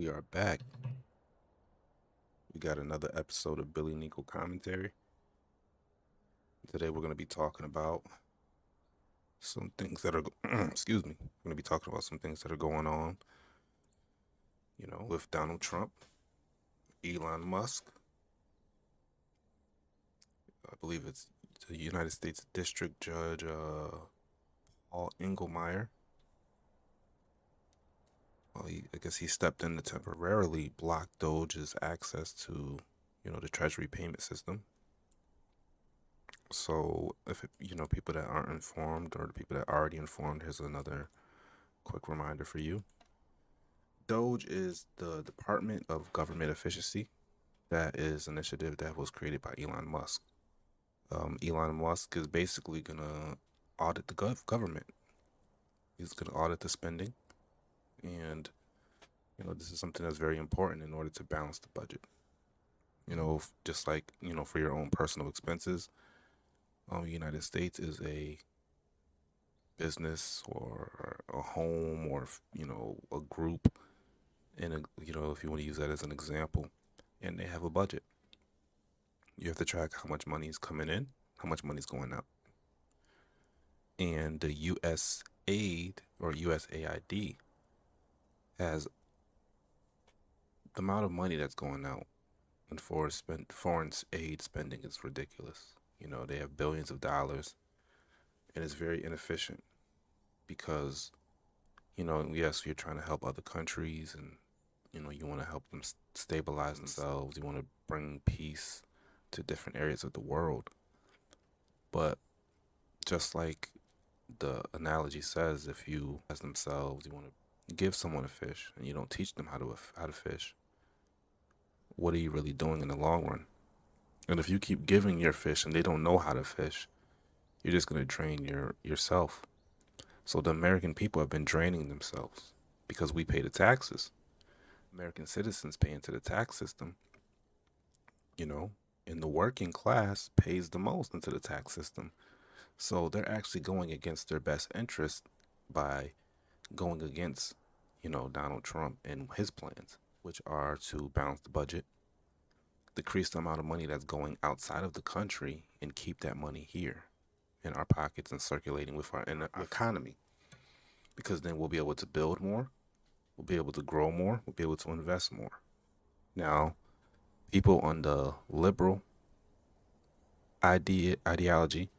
We are back. We got another episode of BILLINICO commentary. Today we're going to be talking about some things that are, excuse me, we're going to be talking about some things that are going on, with Donald Trump, Elon Musk. I believe it's the United States District Judge Paul Engelmayer. Well, I guess he stepped in to temporarily block DOGE's access to, the Treasury payment system. So if people that aren't informed or the people that are already informed, here's another quick reminder for you. DOGE is the Department of Government Efficiency. That is an initiative that was created by Elon Musk. Elon Musk is basically gonna audit the government. He's gonna audit the spending, and this is something that's very important in order to balance the budget. Just like for your own personal expenses. The United States is a business or a home or a group, and if you want to use that as an example, and they have a budget. You have to track how much money is coming in, how much money is going out, and the USAID or USAID has the amount of money that's going out, and foreign aid spending is ridiculous. They have billions of dollars, and it's very inefficient because yes, you're trying to help other countries, and you want to help them stabilize themselves. You want to bring peace to different areas of the world. But just like the analogy says, if you as themselves, you want to give someone a fish and you don't teach them how to fish, what are you really doing in the long run? And if you keep giving your fish and they don't know how to fish, you're just going to drain yourself. So the American people have been draining themselves because we pay the taxes. American citizens pay into the tax system, and the working class pays the most into the tax system. So they're actually going against their best interest by going against, Donald Trump and his plans, which are to balance the budget, decrease the amount of money that's going outside of the country, and keep that money here in our pockets and circulating with our economy. Because then we'll be able to build more, we'll be able to grow more, we'll be able to invest more. Now, people on the liberal ideology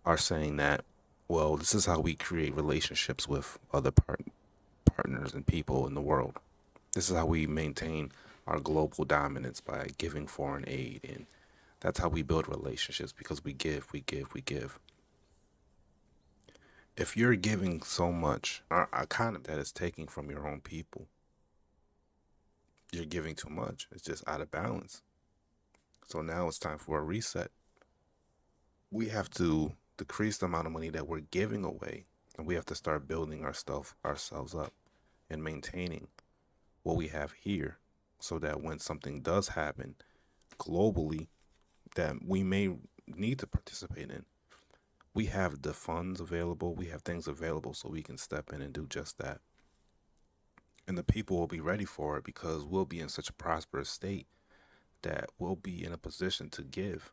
are saying that, well, this is how we create relationships with other partners and people in the world. This is how we maintain our global dominance, by giving foreign aid, and that's how we build relationships, because we give, we give, we give. If you're giving so much, our economy that is taking from your own people, you're giving too much. It's just out of balance. So now it's time for a reset. We have to decrease the amount of money that we're giving away, and we have to start building ourselves up and maintaining what we have here, so that when something does happen globally that we may need to participate in, we have the funds available, we have things available, so we can step in and do just that. And the people will be ready for it, because we'll be in such a prosperous state that we'll be in a position to give.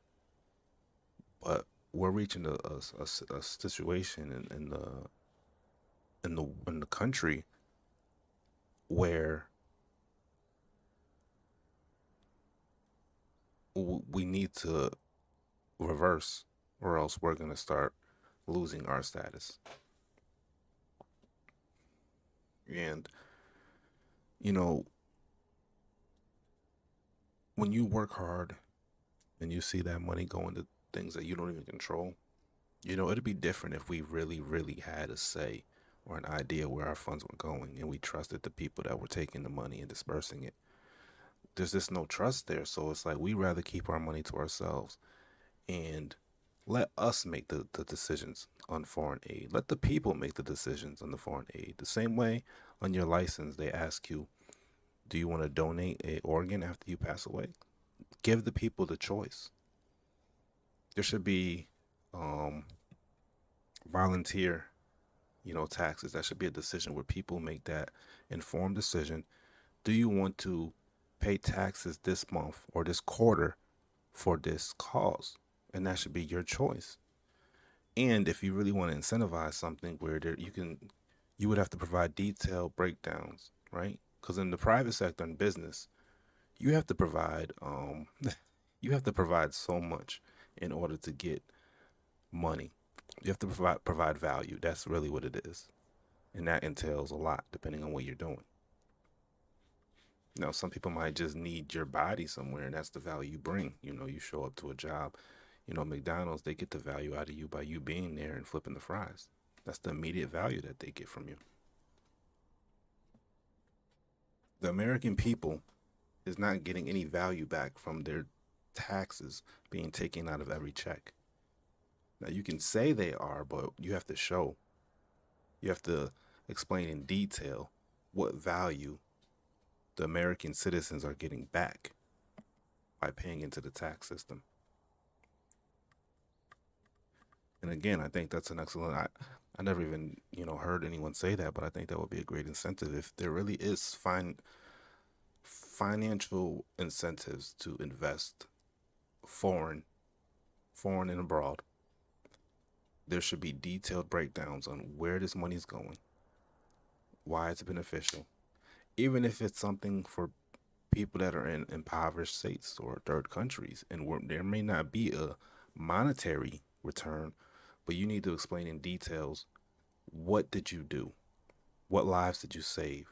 But we're reaching a situation in the country where we need to reverse, or else we're going to start losing our status. And when you work hard and you see that money go into things that you don't even control, it'd be different if we really, really had a say or an idea where our funds were going, and we trusted the people that were taking the money and dispersing it. There's just no trust there. So it's like, we rather keep our money to ourselves and let us make the decisions on foreign aid. Let the people make the decisions on the foreign aid. The same way on your license, they ask you, do you want to donate an organ after you pass away? Give the people the choice. There should be volunteer, taxes. That should be a decision where people make that informed decision, Do you want to pay taxes this month or this quarter for this cause? And that should be your choice. And if you really want to incentivize something where you would have to provide detailed breakdowns, right? Because in the private sector and business, you have to provide you have to provide so much in order to get money. You have to provide value. That's really what it is. And that entails a lot depending on what you're doing. You know, some people might just need your body somewhere, and that's the value you bring. You know, you show up to a job. You know, McDonald's, they get the value out of you by you being there and flipping the fries. That's the immediate value that they get from you. The American people is not getting any value back from their taxes being taken out of every check. Now, you can say they are, but you have to show. You have to explain in detail what value the American citizens are getting back by paying into the tax system. And again, I think that's an excellent. I never even heard anyone say that, but I think that would be a great incentive if there really is financial incentives to invest foreign and abroad. There should be detailed breakdowns on where this money is going, why it's beneficial, even if it's something for people that are in impoverished states or third countries, and where there may not be a monetary return, but you need to explain in details, what did you do? What lives did you save?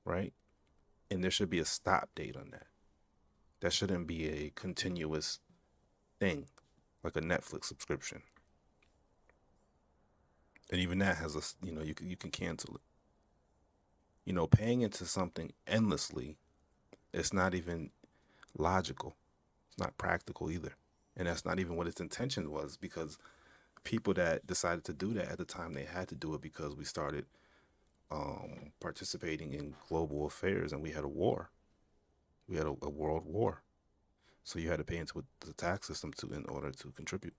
Right? And there should be a stop date on that. That shouldn't be a continuous thing, like a Netflix subscription. And even that has you can cancel it. You know, paying into something endlessly, it's not even logical. It's not practical either. And that's not even what its intention was, because people that decided to do that at the time, they had to do it because we started participating in global affairs, and we had a war. We had a world war. So you had to pay into the tax system in order to contribute.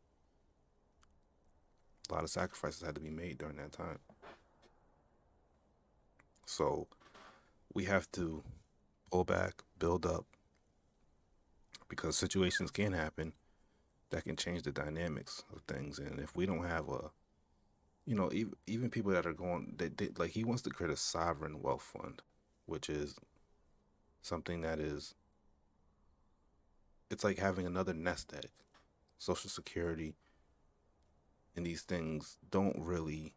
A lot of sacrifices had to be made during that time. So we have to pull back, build up, because situations can happen that can change the dynamics of things. And if we don't have even people that are going, like, he wants to create a sovereign wealth fund, which is something that it's like having another nest egg. Social Security and these things don't really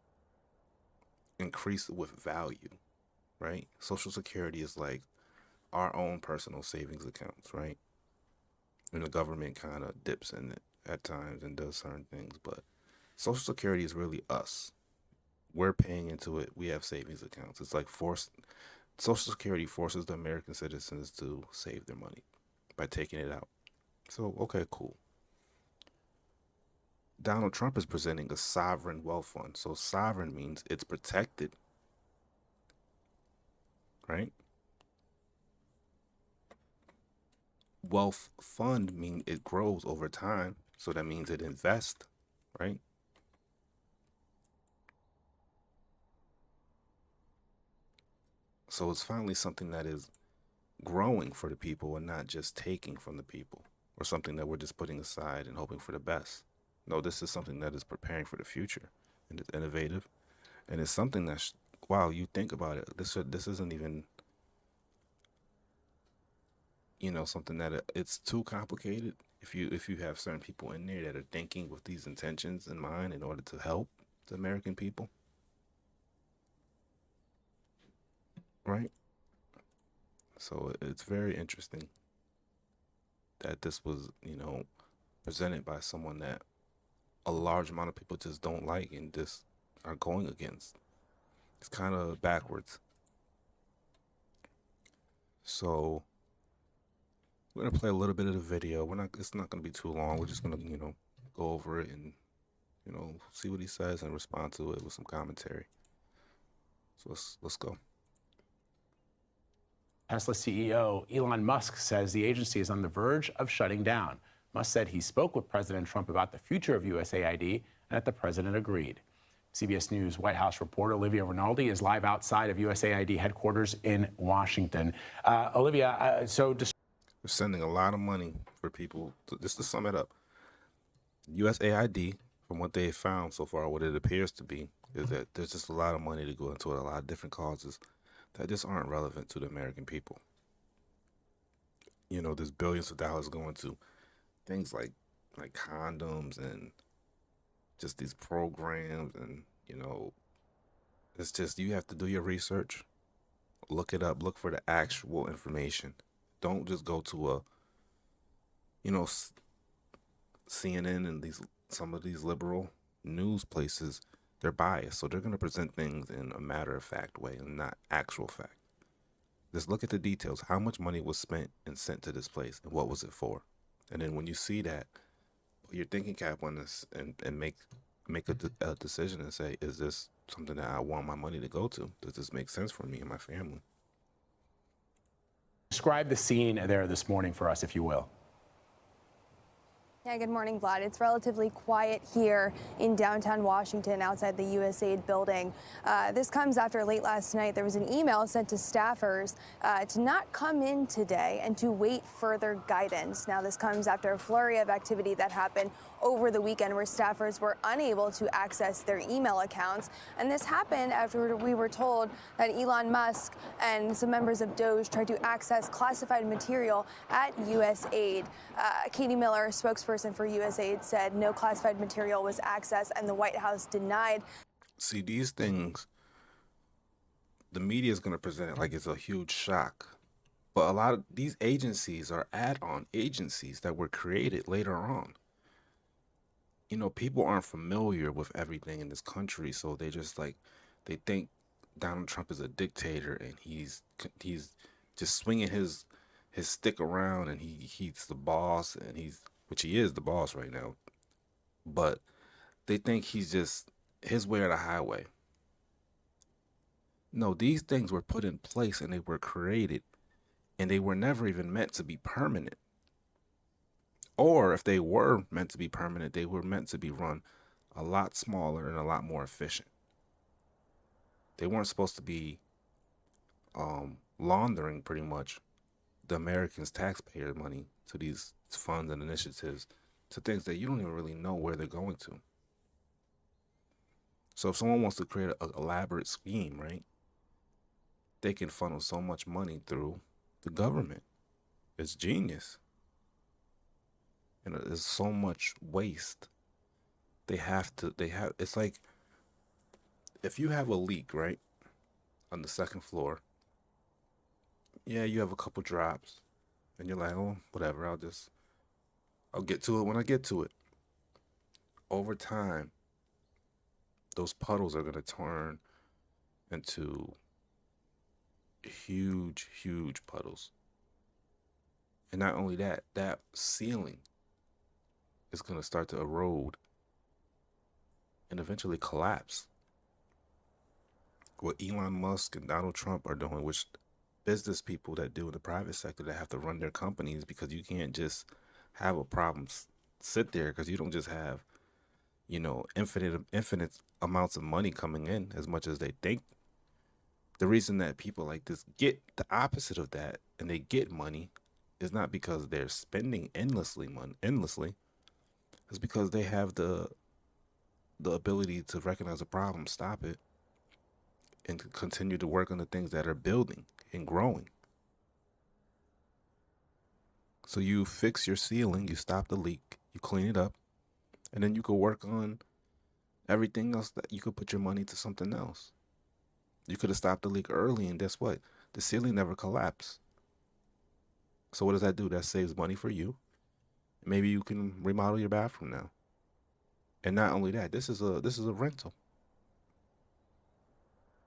increase with value, right? Social Security is like our own personal savings accounts, right? And the government kind of dips in it at times and does certain things, but Social Security is really us. We're paying into it. We have savings accounts. It's like Social Security forces the American citizens to save their money by taking it out. So, okay, cool. Donald Trump is presenting a sovereign wealth fund. So sovereign means it's protected, right? Wealth fund means it grows over time. So that means it invests, right? So it's finally something that is growing for the people and not just taking from the people, or something that we're just putting aside and hoping for the best. No, this is something that is preparing for the future, and it's innovative, and it's something that, wow, you think about it, this isn't even, something that it's too complicated. If you have certain people in there that are thinking with these intentions in mind in order to help the American people, right? So it's very interesting that this was, presented by someone that a large amount of people just don't like and just are going against. It's kind of backwards. So we're gonna play a little bit of the video. It's not gonna be too long. We're just gonna, go over it and, see what he says and respond to it with some commentary. So let's go. Tesla CEO Elon Musk says the agency is on the verge of shutting down. Musk said he spoke with President Trump about the future of USAID and that the president agreed. CBS News White House reporter Olivia Rinaldi is live outside of USAID headquarters in Washington. Olivia, They're sending a lot of money for people. Just to sum it up, USAID, from what they found so far, what it appears to be, is that there's just a lot of money to go into a lot of different causes that just aren't relevant to the American people. There's billions of dollars going to things like condoms and just these programs, and it's just you have to do your research, look it up, look for the actual information. Don't just go to a you know CNN and some of these liberal news places. They're biased, so they're going to present things in a matter of fact way and not actual fact. Just look at the details. How much money was spent and sent to this place, and what was it for? And then when you see that, put your thinking cap on this and make a decision and say, is this something that I want my money to go to? Does this make sense for me and my family? describe the scene there this morning for us, if you will. Yeah, good morning, Vlad. It's relatively quiet here in downtown Washington outside the USAID building. This comes after late last night there was an email sent to staffers to not come in today and to wait further guidance. Now, this comes after a flurry of activity that happened over the weekend where staffers were unable to access their email accounts. And this happened after we were told that Elon Musk and some members of DOGE tried to access classified material at USAID. Katie Miller, spokesperson for USAID, said no classified material was accessed and the White House denied. See, these things, the media is going to present it like it's a huge shock. But a lot of these agencies are add-on agencies that were created later on. People aren't familiar with everything in this country, so they think Donald Trump is a dictator and he's just swinging his stick around, and he's the boss, and which he is the boss right now. But they think he's just his way or the highway. No, these things were put in place and they were created, and they were never even meant to be permanent. Or if they were meant to be permanent, they were meant to be run a lot smaller and a lot more efficient. They weren't supposed to be laundering pretty much the Americans' taxpayer money to these funds and initiatives to things that you don't even really know where they're going to. So if someone wants to create an elaborate scheme, right, they can funnel so much money through the government. It's genius. And there's so much waste. It's like if you have a leak, right, on the second floor, yeah, you have a couple drops, and you're like, oh, whatever, I'll get to it when I get to it. Over time, those puddles are going to turn into huge, huge puddles. And not only that, that ceiling is going to start to erode and eventually collapse. What Elon Musk and Donald Trump are doing, which business people that do in the private sector that have to run their companies, because you can't just have a problem sit there, because you don't just have infinite amounts of money coming in as much as they think. The reason that people like this get the opposite of that and they get money is not because they're spending endlessly. It's because they have the ability to recognize a problem, stop it, and continue to work on the things that are building and growing. So you fix your ceiling, you stop the leak, you clean it up, and then you could work on everything else. That you could put your money to something else. You could have stopped the leak early, and guess what? The ceiling never collapsed. So what does that do? That saves money for you. Maybe you can remodel your bathroom now. And not only that, this is a rental.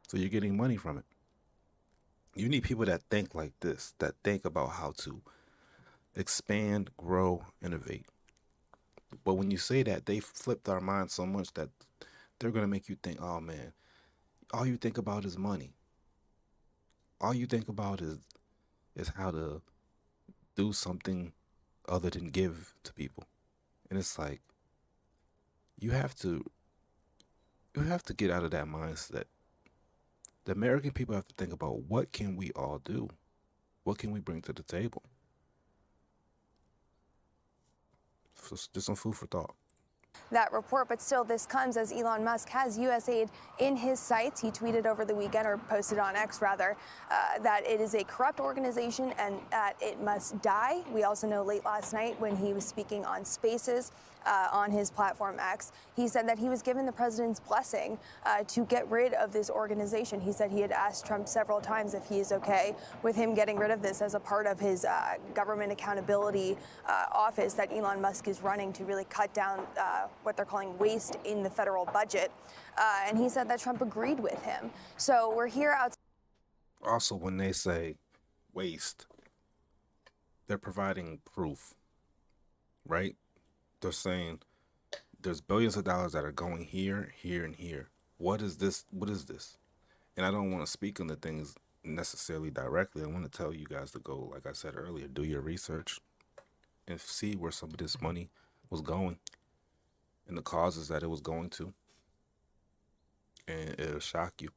So you're getting money from it. You need people that think like this, that think about how to expand, grow, innovate. But when you say that, they flipped our minds so much that they're going to make you think, oh man, all you think about is money. All you think about is how to do something other than give to people. And it's like, you have to You have to get out of that mindset. The American people have to think about, what can we all do? What can we bring to the table? So just some food for thought. That report, but still this comes as Elon Musk has USAID in his sights. He tweeted over the weekend, or posted on X rather, that it is a corrupt organization and that it must die. We also know late last night when he was speaking on Spaces on his platform X, he said that he was given the president's blessing to get rid of this organization. He said he had asked Trump several times if he is okay with him getting rid of this as a part of his government accountability office that Elon Musk is running to really cut down what they're calling waste in the federal budget. And he said that Trump agreed with him. So we're here outside. Also, when they say waste, they're providing proof, right? They're saying there's billions of dollars that are going here, here, and here. What is this? What is this? And I don't want to speak on the things necessarily directly. I want to tell you guys to go, like I said earlier, do your research and see where some of this money was going and the causes that it was going to. And it'll shock you.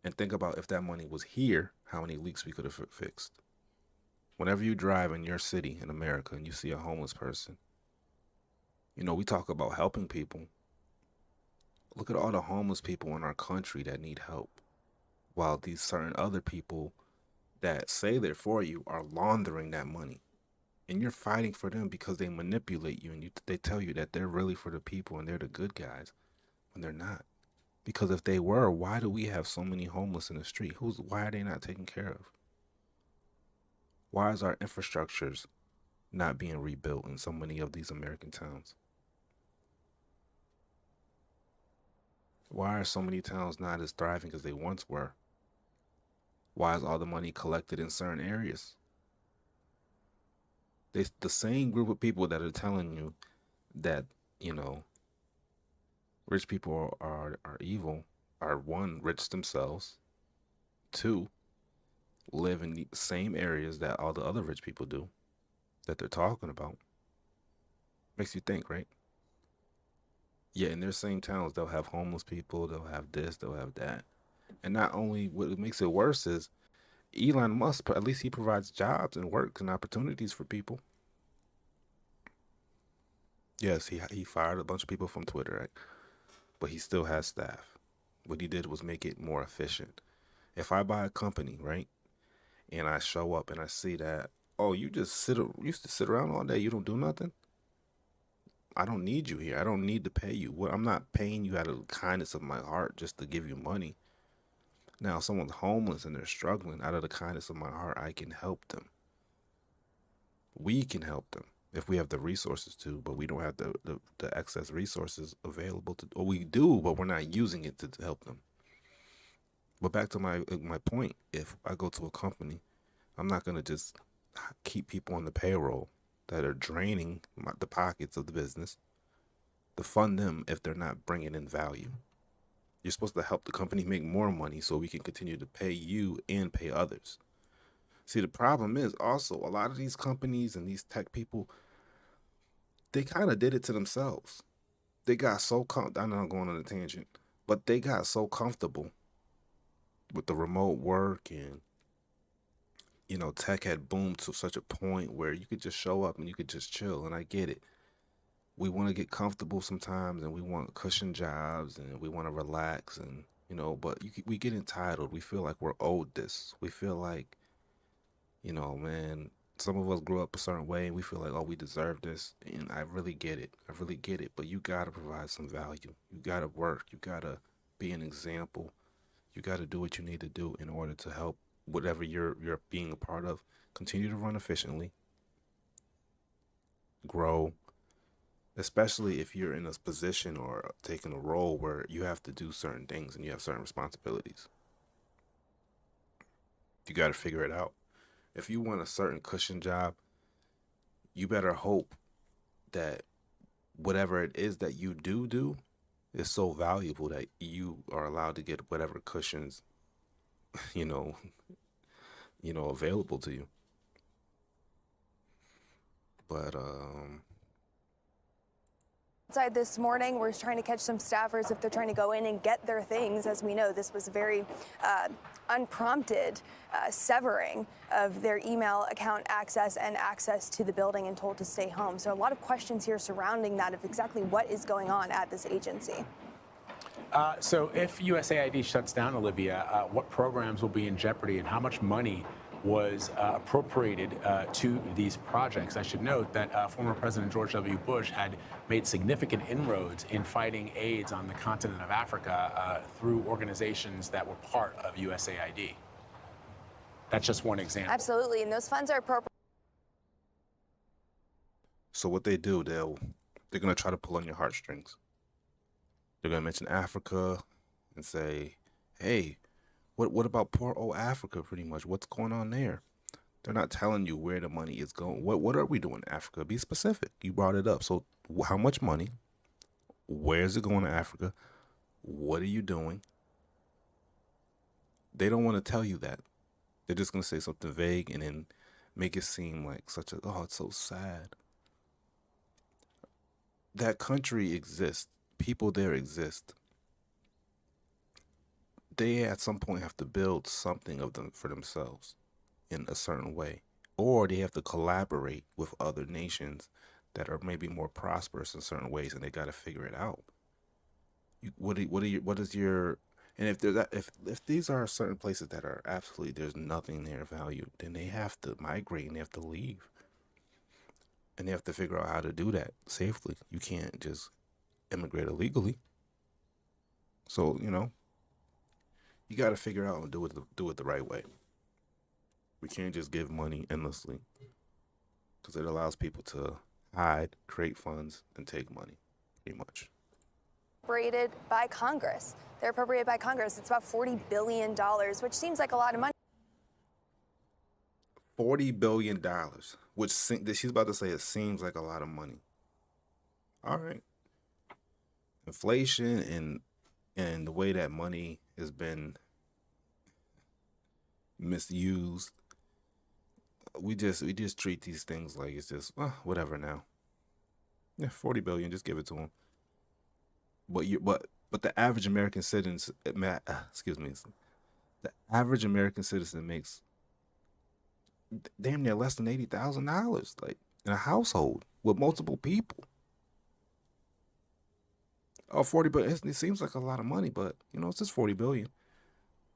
And think about, if that money was here, how many leaks we could have fixed. Whenever you drive in your city in America and you see a homeless person, you know, we talk about helping people. Look at all the homeless people in our country that need help, while these certain other people that say they're for you are laundering that money. And you're fighting for them because they manipulate you, and they tell you that they're really for the people and they're the good guys when they're not. Because if they were, why do we have so many homeless in the street? Why are they not taken care of? Why is our infrastructures not being rebuilt in so many of these American towns? Why are so many towns not as thriving as they once were? Why is all the money collected in certain areas? The same group of people that are telling you that, you know, rich people are evil are, one, rich themselves, two, live in the same areas that all the other rich people do that they're talking about. Makes you think, right? Yeah, in their same towns, they'll have homeless people, they'll have this, they'll have that. And not only, what makes it worse is Elon Musk, at least he provides jobs and work and opportunities for people. Yes, he fired a bunch of people from Twitter, right? But he still has staff. What he did was make it more efficient. If I buy a company, right, and I show up and I see that, oh, you used to sit around all day, you don't do nothing. I don't need you here. I don't need to pay you. I'm not paying you out of the kindness of my heart just to give you money. Now, if someone's homeless and they're struggling, out of the kindness of my heart, I can help them. We can help them if we have the resources to, but we don't have the excess resources available to, or we do, but we're not using it to help them. But back to my point, if I go to a company, I'm not going to just keep people on the payroll that are draining the pockets of the business to fund them if they're not bringing in value. You're supposed to help the company make more money so we can continue to pay you and pay others. See, the problem is also a lot of these companies and these tech people, they kind of did it to themselves. They got so I know I'm going on a tangent, but they got so comfortable with the remote work, and you know, tech had boomed to such a point where you could just show up and you could just chill. And I get it. We want to get comfortable sometimes, and we want cushion jobs, and we want to relax, and you know, but we get entitled. We feel like we're owed this. We feel like, you know, man, some of us grew up a certain way and we feel like, oh, we deserve this. And I really get it. I really get it. But you got to provide some value. You got to work. You got to be an example. You got to do what you need to do in order to help whatever you're being a part of continue to run efficiently, grow, especially if you're in a position or taking a role where you have to do certain things and you have certain responsibilities. You got to figure it out. If you want a certain cushion job, you better hope that whatever it is that you do is so valuable that you are allowed to get whatever cushions, you know, available to you. But Outside this morning, we're trying to catch some staffers if they're trying to go in and get their things. As we know, this was a very unprompted severing of their email account access and access to the building, and told to stay home. So a lot of questions here surrounding that of exactly what is going on at this agency. So if USAID shuts down, Olivia, what programs will be in jeopardy, and how much money was appropriated to these projects? I should note that former President George W. Bush had made significant inroads in fighting AIDS on the continent of Africa through organizations that were part of USAID. That's just one example. Absolutely, and those funds are appropriate. So what they do, they're gonna try to pull on your heartstrings. They're gonna mention Africa and say, "Hey, what about poor old Africa? Pretty much, what's going on there?" They're not telling you where the money is going. What are we doing in Africa? Be specific. You brought it up. So how much money? Where's it going to Africa? What are you doing? They don't want to tell you that. They're just gonna say something vague and then make it seem like such a, oh, it's so sad. That country exists. People there exist. They at some point have to build something of them for themselves in a certain way, or they have to collaborate with other nations that are maybe more prosperous in certain ways, and they got to figure it out. What is your, and if there's if these are certain places that are absolutely, there's nothing there of value, then they have to migrate and they have to leave, and they have to figure out how to do that safely. You can't just immigrate illegally. So you got to figure out and do it the right way. We can't just give money endlessly, because it allows people to hide, create funds, and take money, pretty much. Appropriated by Congress. They're appropriated by Congress. It's about $40 billion, which seems like a lot of money. $40 billion, which she's about to say it seems like a lot of money. All right. Inflation and the way that money has been misused, we just treat these things like it's just whatever now. Yeah, 40 billion, just give it to them. But the average American citizen, excuse me, the average American citizen makes damn near less than $80,000, like in a household with multiple people. Oh, 40 billion, it seems like a lot of money, but it's just 40 billion.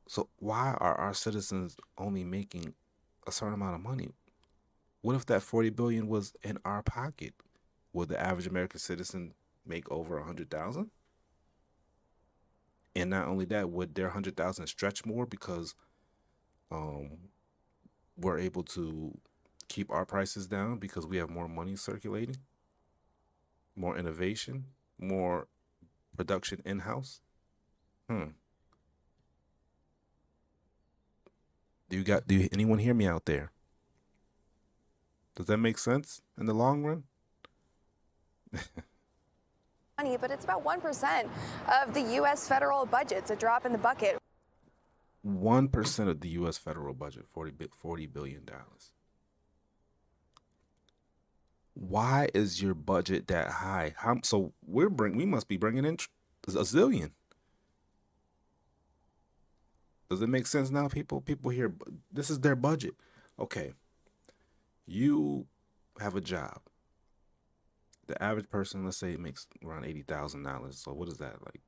So why are our citizens only making a certain amount of money? What if that 40 billion was in our pocket? Would the average American citizen make over 100,000? And not only that, would their 100,000 stretch more because we're able to keep our prices down because we have more money circulating, more innovation, more production in-house? Do anyone hear me out there? Does that make sense in the long run? But it's about 1% of the U.S. federal budget. It's a drop in the bucket. 1% of the U.S. federal budget, $40 billion. Why is your budget that high? So we must be bringing in a zillion. Does it make sense now? People hear this is their budget. Okay, you have a job. The average person, let's say, makes around $80,000. So what is that, like?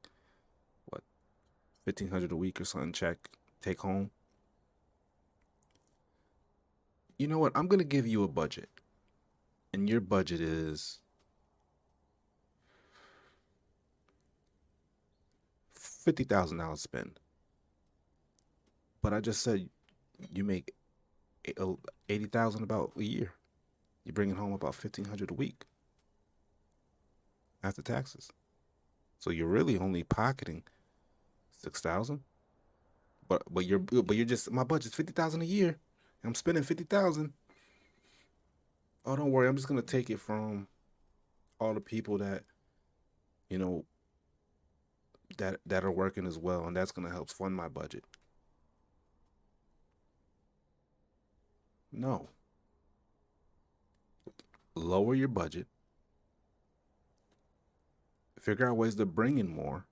What, 1,500 a week or something? Take home. You know what? I'm gonna give you a budget, and your budget is $50,000 spend. But I just said you make 80,000 about a year. You're bringing home about 1,500 a week after taxes. So you're really only pocketing 6,000. But you're just, my budget's 50,000 a year, and I'm spending 50,000. Oh, don't worry, I'm just gonna take it from all the people that that are working as well, and that's gonna help fund my budget. No. Lower your budget. Figure out ways to bring in more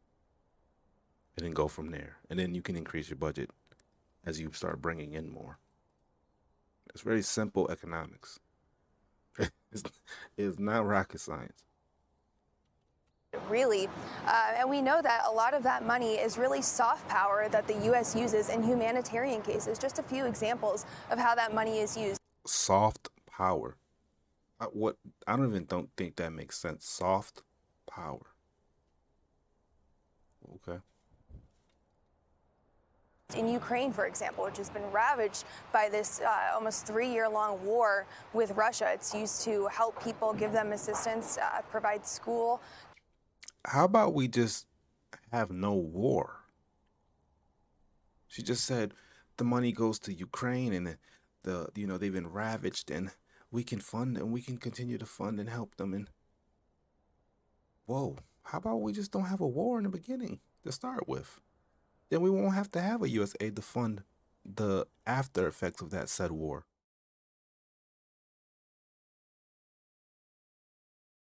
and then go from there. And then you can increase your budget as you start bringing in more. It's very simple economics. it's, it's not rocket science. Really. And we know that a lot of that money is really soft power that the U.S. uses in humanitarian cases. Just a few examples of how that money is used. Soft power. I don't think that makes sense. Soft power. Okay. In Ukraine, for example, which has been ravaged by this almost 3-year-long war with Russia. It's used to help people, give them assistance, provide school. How about we just have no war? She just said the money goes to Ukraine and they've been ravaged and we can fund and we can continue to fund and help them. And whoa, how about we just don't have a war in the beginning to start with? Then we won't have to have a USAID to fund the after effects of that said war.